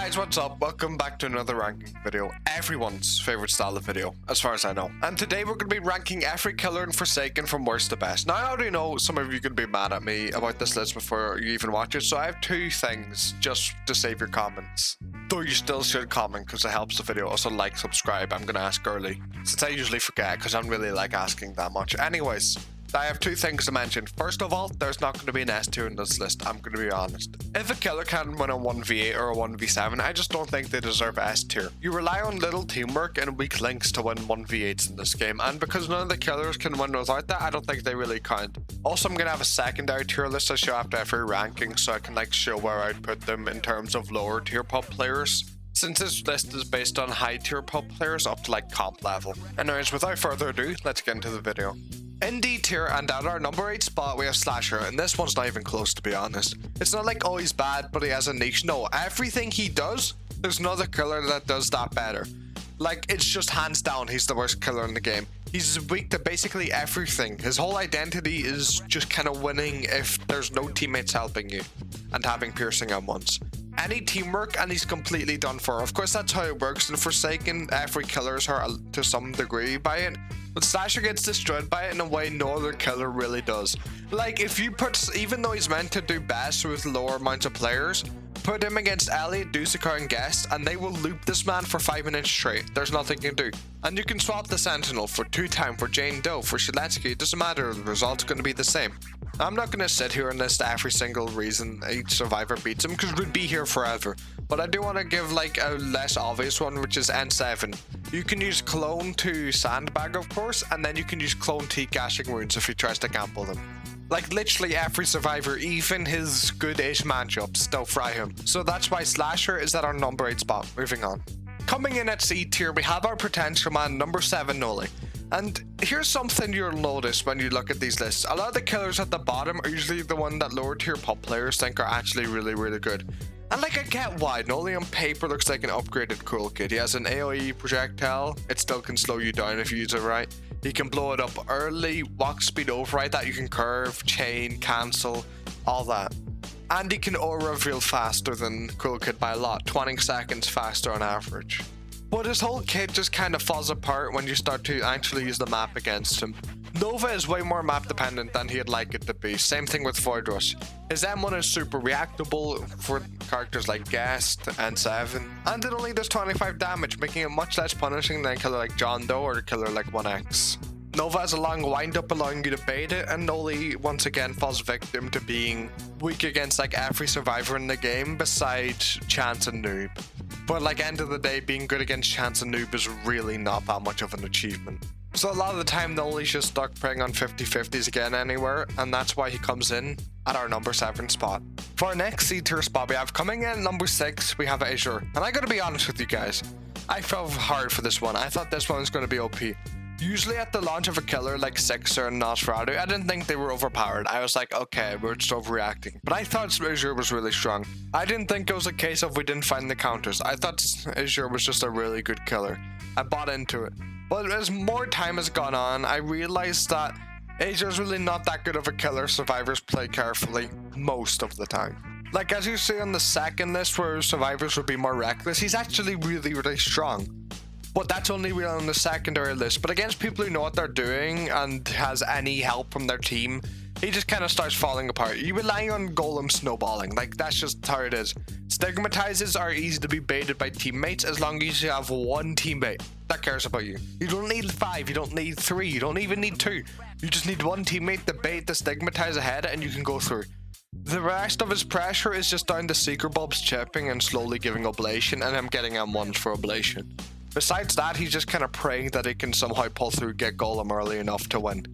Guys, what's up? Welcome back to another ranking video, everyone's favorite style of video, as far as I know. And today we're going to be ranking every killer in Forsaken from worst to best. Now, I already know some of you could be mad at me about this list before you even watch it, so I have two things just to save your comments. Though you still should comment because it helps the video. Also, like, subscribe. I'm going to ask early, since I usually forget because I don't really like asking that much. Anyways, I have two things to mention. First of all, there's not going to be an S tier in this list, I'm going to be honest. If a killer can win a 1v8 or a 1v7, I just don't think they deserve S tier. You rely on little teamwork and weak links to win 1v8s in this game, and because none of the killers can win without that, I don't think they really count. Also, I'm going to have a secondary tier list I show after every ranking, so I can show where I'd put them in terms of lower tier pub players, since this list is based on high tier pub players up to comp level. Anyways, without further ado, let's get into the video. In D tier and at our number 8 spot we have Slasher, and this one's not even close, to be honest. It's not like, oh, he's bad but he has a niche. No, everything he does, there's another killer that does that better. It's just hands down he's the worst killer in the game. He's weak to basically everything. His whole identity is just kind of winning if there's no teammates helping you and having piercing M1s. Any teamwork and he's completely done for. Of course, that's how it works in Forsaken. Every killer is hurt to some degree by it, but Slasher gets destroyed by it in a way no other killer really does. If you put, even though he's meant to do best with lower amounts of players, put him against Elliot, AZURE and GUEST, and they will loop this man for 5 minutes straight. There's nothing you can do. And you can swap the Sentinel for 2-time, for Jane Doe, for Shaletsky. It doesn't matter, the result's going to be the same. I'm not going to sit here and list every single reason each survivor beats him, because we'd be here forever. But I do want to give a less obvious one, which is N7. You can use Clone to sandbag, of course, and then you can use Clone T-caching wounds if he tries to gamble them. Literally every survivor, even his good-ish matchups, they'll fry him. So that's why Slasher is at our number 8 spot. Moving on. Coming in at C tier, we have our potential man, number 7, Noli. And here's something you'll notice when you look at these lists. A lot of the killers at the bottom are usually the one that lower tier pub players think are actually really good. And I get why. Noli on paper looks like an upgraded cool kid. He has an AoE projectile. It still can slow you down if you use it right. He can blow it up early, walk speed override that you can curve, chain, cancel, all that. And he can aura reveal faster than cool kid by a lot, 20 seconds faster on average. But his whole kit just kind of falls apart when you start to actually use the map against him. Nova is way more map dependent than he'd like it to be. Same thing with Void Rush. His M1 is super reactable for characters like Guest and 7, and it only does 25 damage, making it much less punishing than a killer like John Doe or a killer like 1X. Nova has a long windup allowing you to bait it, and Noli once again falls victim to being weak against every survivor in the game besides Chance and Noob. But end of the day, being good against Chance and Noob is really not that much of an achievement. So a lot of the time, Noli's just stuck preying on 50-50s again anywhere, and that's why he comes in at our number 7 spot. For our next C tier spot, we have coming in at number 6, we have AZURE. And I gotta be honest with you guys, I fell hard for this one. I thought this one was gonna be OP. Usually at the launch of a killer like Sixer and Nosferatu, I didn't think they were overpowered. I was like, okay, we're just overreacting. But I thought AZURE was really strong. I didn't think it was a case of we didn't find the counters. I thought AZURE was just a really good killer. I bought into it. But as more time has gone on, I realized that AZURE's really not that good of a killer. Survivors play carefully most of the time. As you see on the second list where survivors would be more reckless, he's actually really strong. But that's only real on the secondary list. But against people who know what they're doing and has any help from their team, he just kind of starts falling apart. You rely on Golem snowballing. That's just how it is. Stigmatizes are easy to be baited by teammates as long as you have one teammate that cares about you. You don't need 5, you don't need 3, you don't even need 2. You just need one teammate to bait the stigmatize ahead and you can go through. The rest of his pressure is just down to Seeker Bulbs chipping and slowly giving oblation and him getting M1s for oblation. Besides that, he's just kind of praying that he can somehow pull through, get Golem early enough to win.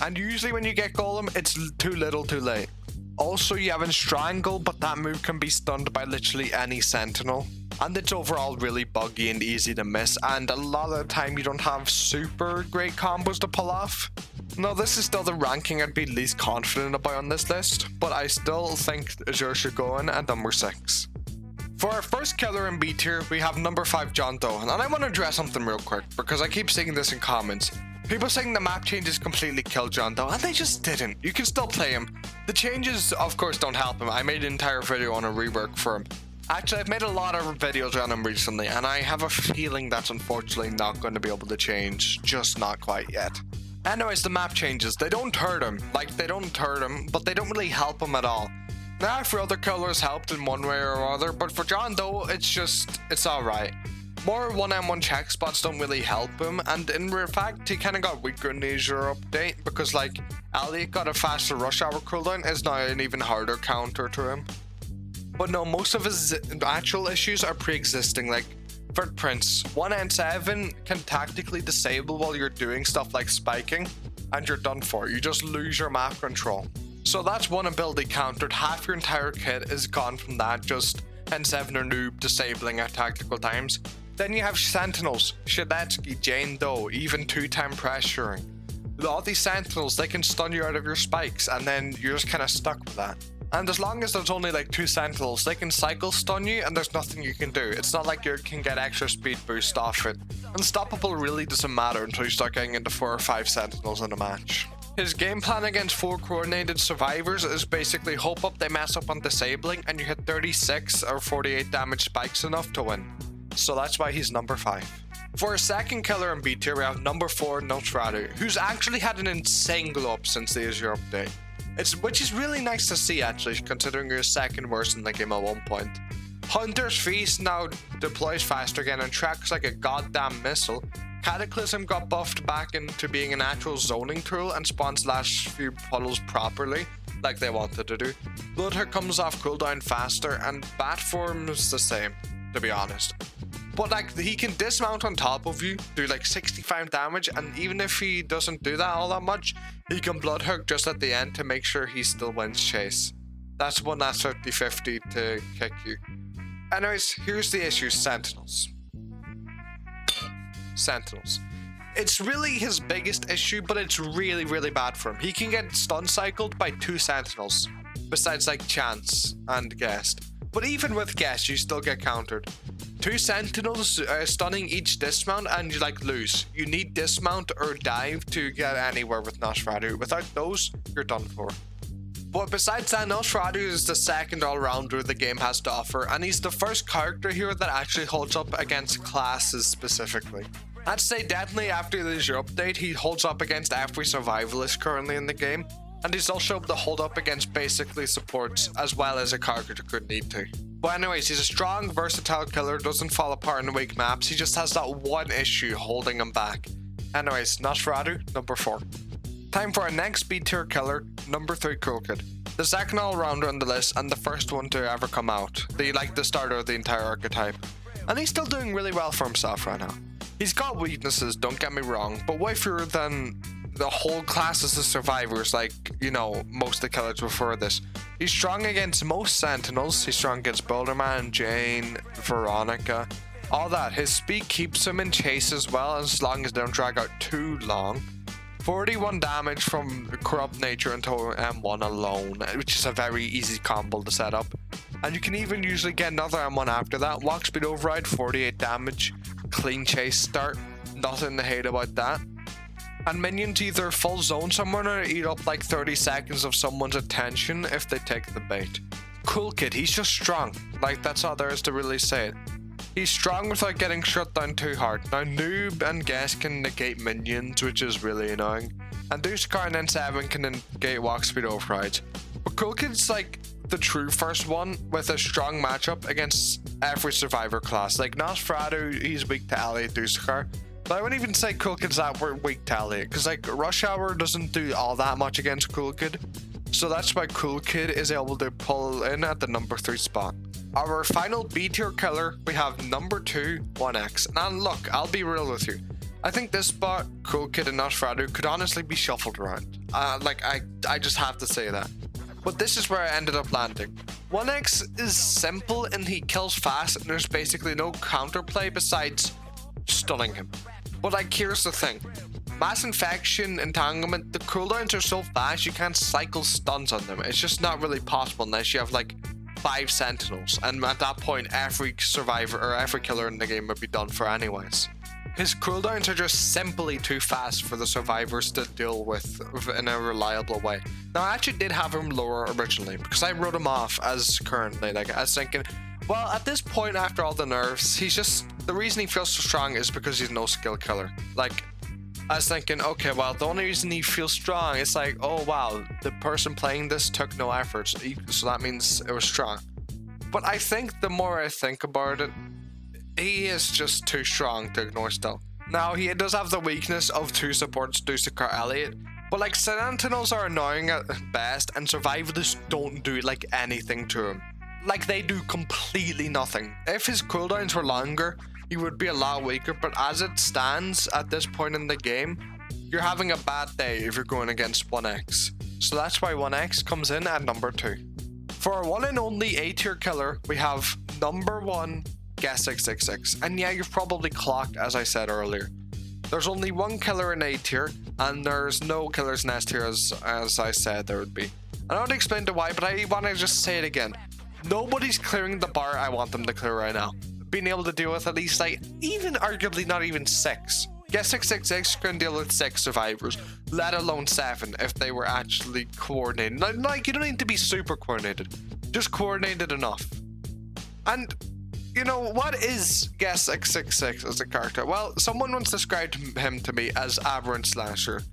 And usually when you get Golem, it's too little too late. Also, you have Strangle, but that move can be stunned by literally any Sentinel. And it's overall really buggy and easy to miss, and a lot of the time you don't have super great combos to pull off. Now, this is still the ranking I'd be least confident about on this list, but I still think AZURE should go in at number 6. For our first killer in B tier, we have number 5 John Doe, and I want to address something real quick because I keep seeing this in comments. People saying the map changes completely killed John Doe, and they just didn't. You can still play him. The changes, of course, don't help him. I made an entire video on a rework for him. Actually, I've made a lot of videos on him recently, and I have a feeling that's unfortunately not going to be able to change, just not quite yet. Anyways, the map changes. They don't hurt him, but they don't really help him at all. Now, for other colors helped in one way or other, but for John Doe, it's alright. More 1M1 check spots don't really help him, and in fact, he kind of got weaker in the AZURE update, because like, Elliot got a faster rush hour cooldown, is now an even harder counter to him. But no, most of his actual issues are pre-existing, like Footprints. 1N7 can tactically disable while you're doing stuff like spiking, and you're done for. You just lose your map control. So that's one ability countered. Half your entire kit is gone from that, just N7 or noob disabling at tactical times. Then you have Sentinels, Shadetsky, Jane Doe, even 2-time pressuring. All these Sentinels, they can stun you out of your spikes, and then you're just kind of stuck with that. And as long as there's only like 2 Sentinels, they can cycle stun you and there's nothing you can do. It's not like you can get extra speed boost off it. Unstoppable really doesn't matter until you start getting into 4 or 5 Sentinels in a match. His game plan against 4 coordinated survivors is basically hope up they mess up on disabling and you hit 36 or 48 damage spikes enough to win. So that's why he's number 5. For a second killer in B tier, we have number 4 Nosferatu, who's actually had an insane glow up since the AZURE update. Which is really nice to see actually, considering you're second worst in the game at one point. Hunter's Feast now deploys faster again and tracks like a goddamn missile. Cataclysm got buffed back into being an actual zoning tool and spawns last few puddles properly, like they wanted to do. Bloodhook comes off cooldown faster, and Bat Form's the same, to be honest. But like, he can dismount on top of you, do like 65 damage, and even if he doesn't do that all that much, he can Bloodhook just at the end to make sure he still wins chase. That's one that's 50-50 to kick you. Anyways, here's the issue, Sentinels. It's really his biggest issue, but it's really, really bad for him. He can get stun cycled by 2 Sentinels, besides like Chance and Guest. But even with Guest, you still get countered. 2 Sentinels stunning each dismount and you like lose. You need dismount or dive to get anywhere with Nosferatu. Without those, you're done for. But besides that, Nosferatu is the second all-rounder the game has to offer, and he's the first character here that actually holds up against classes specifically. I'd say definitely after the AZURE update, he holds up against every survivalist currently in the game, and he's also able to hold up against basically supports as well as a character could need to. But anyways, he's a strong, versatile killer, doesn't fall apart in weak maps, he just has that one issue holding him back. Anyways, Nosferatu, number 4. Time for our next B tier killer, number 3 Cool Kid. The second all-rounder on the list and the first one to ever come out. The starter of the entire archetype. And he's still doing really well for himself right now. He's got weaknesses, don't get me wrong, but way fewer than the whole classes of survivors, like, you know, most of the killers prefer this. He's strong against most Sentinels, he's strong against Boulderman, Jane, Veronica, all that. His speed keeps him in chase as well, as long as they don't drag out too long. 41 damage from Corrupt Nature into M1 alone, which is a very easy combo to set up. And you can even usually get another M1 after that. Walk Speed Override, 48 damage, clean chase start, nothing to hate about that. And minions either full zone someone or eat up like 30 seconds of someone's attention if they take the bait. Cool Kid, he's just strong. Like, that's all there is to really say it. He's strong without getting shut down too hard. Now, Noob and Guest can negate minions, which is really annoying. And Dusakar and N7 can negate Walk Speed Overrides. But Cool Kid's like the true first one with a strong matchup against every survivor class. Like Nosferatu, he's weak to Elliot, Dusakar. But I wouldn't even say Cool Kid's that weak to Elliot, because like Rush Hour doesn't do all that much against Cool Kid. So that's why Cool Kid is able to pull in at the number 3 spot. Our final B tier killer, we have number 2, 1X. And look, I'll be real with you. I think this spot, Cool Kid and Nosferatu, could honestly be shuffled around. I just have to say that. But this is where I ended up landing. 1X is simple and he kills fast and there's basically no counterplay besides stunning him. But like, here's the thing. Mass Infection, Entanglement, the cooldowns are so fast you can't cycle stuns on them. It's just not really possible unless you have like 5 Sentinels. And at that point, every survivor or every killer in the game would be done for anyways. His cooldowns are just simply too fast for the survivors to deal with in a reliable way. Now, I actually did have him lower originally because I wrote him off as currently. Like, I was thinking, Well, at this point, after all the nerfs, the reason he feels so strong is because he's no skill killer. Like, I was thinking, okay, well, the only reason he feels strong, it's like, oh wow, the person playing this took no effort, so that means it was strong. But I think the more I think about it, he is just too strong to ignore still. Now, he does have the weakness of 2 supports, Dusakar Elliot, but like Sentinels are annoying at best, and Survivalists don't do like anything to him. Like, they do completely nothing. If his cooldowns were longer, he would be a lot weaker, but as it stands at this point in the game, you're having a bad day if you're going against 1x. So that's why 1x comes in at number 2. For our one and only A tier killer, we have number 1, Guest666. And yeah, you've probably clocked, as I said earlier. There's only one killer in A tier, and there's no killers in S tier as I said there would be. I don't explain to why, but I want to just say it again. Nobody's clearing the bar I want them to clear right now. Being able to deal with at least, like, even arguably not even 6. Guest666 can deal with 6 survivors, let alone 7 if they were actually coordinated. Like, you don't need to be super coordinated, just coordinated enough. And, you know, what is Guest666 as a character? Well, someone once described him to me as aberrant slasher.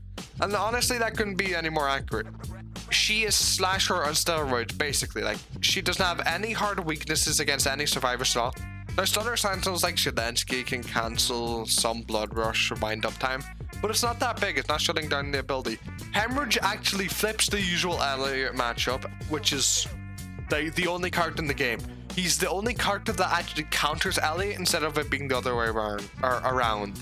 And honestly, that couldn't be any more accurate. She is slasher on steroids, basically. Like, she doesn't have any hard weaknesses against any survivor style. There's other Sentinels like Shadensky can cancel some blood rush or wind up time, but it's not that big, it's not shutting down the ability. Hemorrhage actually flips the usual Elliot matchup, which is the only character in the game. He's the only character that actually counters Elliot instead of it being the other way around.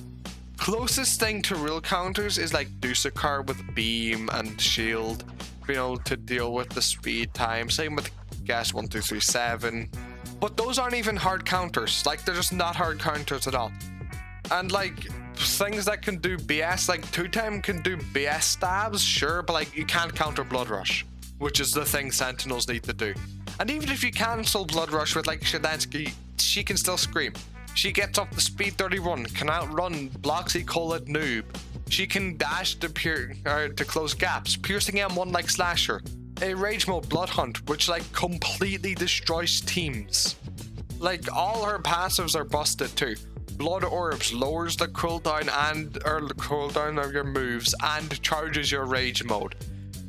Closest thing to real counters is like Dusakar with beam and shield, being able to deal with the speed time. Same with Guest1237. But those aren't even hard counters. Like, they're just not hard counters at all. And like, things that can do BS, like 2-time can do BS stabs, sure, but like, you can't counter Blood Rush, which is the thing Sentinels need to do. And even if you cancel Blood Rush with like Shadensky, she can still scream. She gets up to speed 31, can outrun Bloxy Colid Noob. She can dash to close gaps, piercing M1 like Slasher. A rage mode Blood Hunt, which like completely destroys teams. Like, all her passives are busted too. Blood Orbs lowers the cooldown of your moves and charges your rage mode.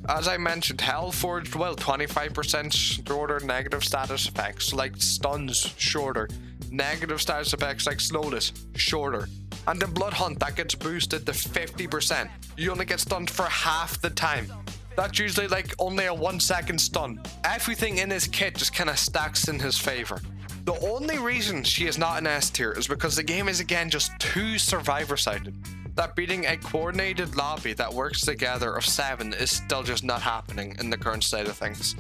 As I mentioned, Hellforged, well, 25% shorter negative status effects like stuns, shorter. Negative status effects like slowness, shorter. And in Blood Hunt, that gets boosted to 50%. You only get stunned for half the time. That's usually like only a 1-second stun. Everything in his kit just kind of stacks in his favor. The only reason she is not an S tier is because the game is again just too survivor sided. That beating a coordinated lobby that works together of 7 is still just not happening in the current state of things.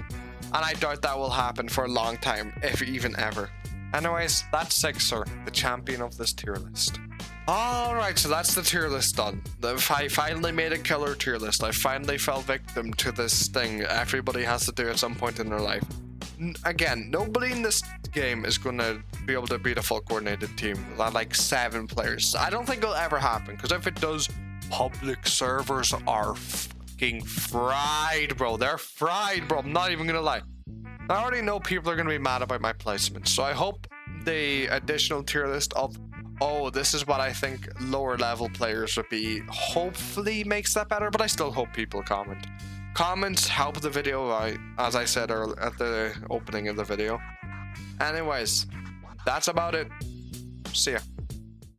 And I doubt that will happen for a long time, if even ever. Anyways, that's Sixer, the champion of this tier list. Alright, so that's the tier list done. I finally made a killer tier list. I finally fell victim to this thing everybody has to do at some point in their life. Again, nobody in this game is going to be able to beat a full coordinated team. Like 7 players. I don't think it'll ever happen, because if it does, public servers are fucking fried, bro. They're fried, bro. I'm not even going to lie. I already know people are going to be mad about my placements, so I hope the additional tier list of, oh, this is what I think lower level players would be, hopefully makes that better, but I still hope people comment. Comments help the video out, as I said earlier at the opening of the video. Anyways, that's about it. See ya.